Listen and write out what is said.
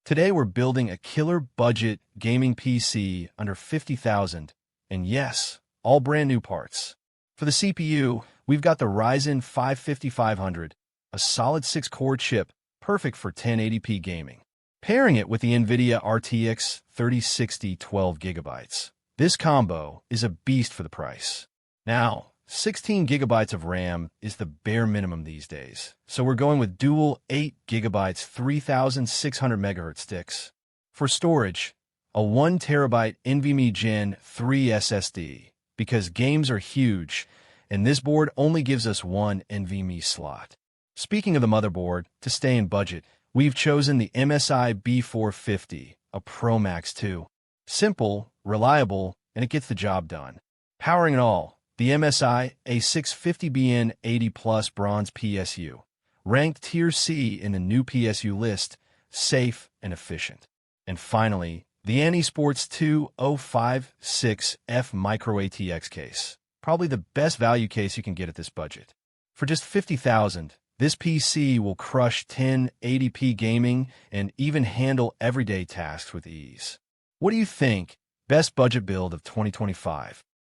Today we're building a killer budget gaming PC under $50,000, and yes, all brand new parts. For the CPU, we've got the Ryzen 5 5500, a solid 6-core chip, perfect for 1080p gaming. Pairing it with the NVIDIA RTX 3060 12GB. This combo is a beast for the price. Now, 16 gigabytes of RAM is the bare minimum these days, so we're going with dual 8 gigabytes 3600 MHz sticks. For storage, a 1 terabyte NVMe Gen 3 SSD, because games are huge, and this board only gives us one NVMe slot. Speaking of the motherboard, to stay in budget, we've chosen the MSI B450, a Pro Max 2. Simple, reliable, and it gets the job done. Powering it all, the MSI A650BN 80 Plus Bronze PSU, ranked Tier C in the new PSU list, safe and efficient. And finally, the AnySports 2056F Micro ATX case, probably the best value case you can get at this budget. For just $50,000, this PC will crush 1080p gaming and even handle everyday tasks with ease. What do you think? Best budget build of 2025?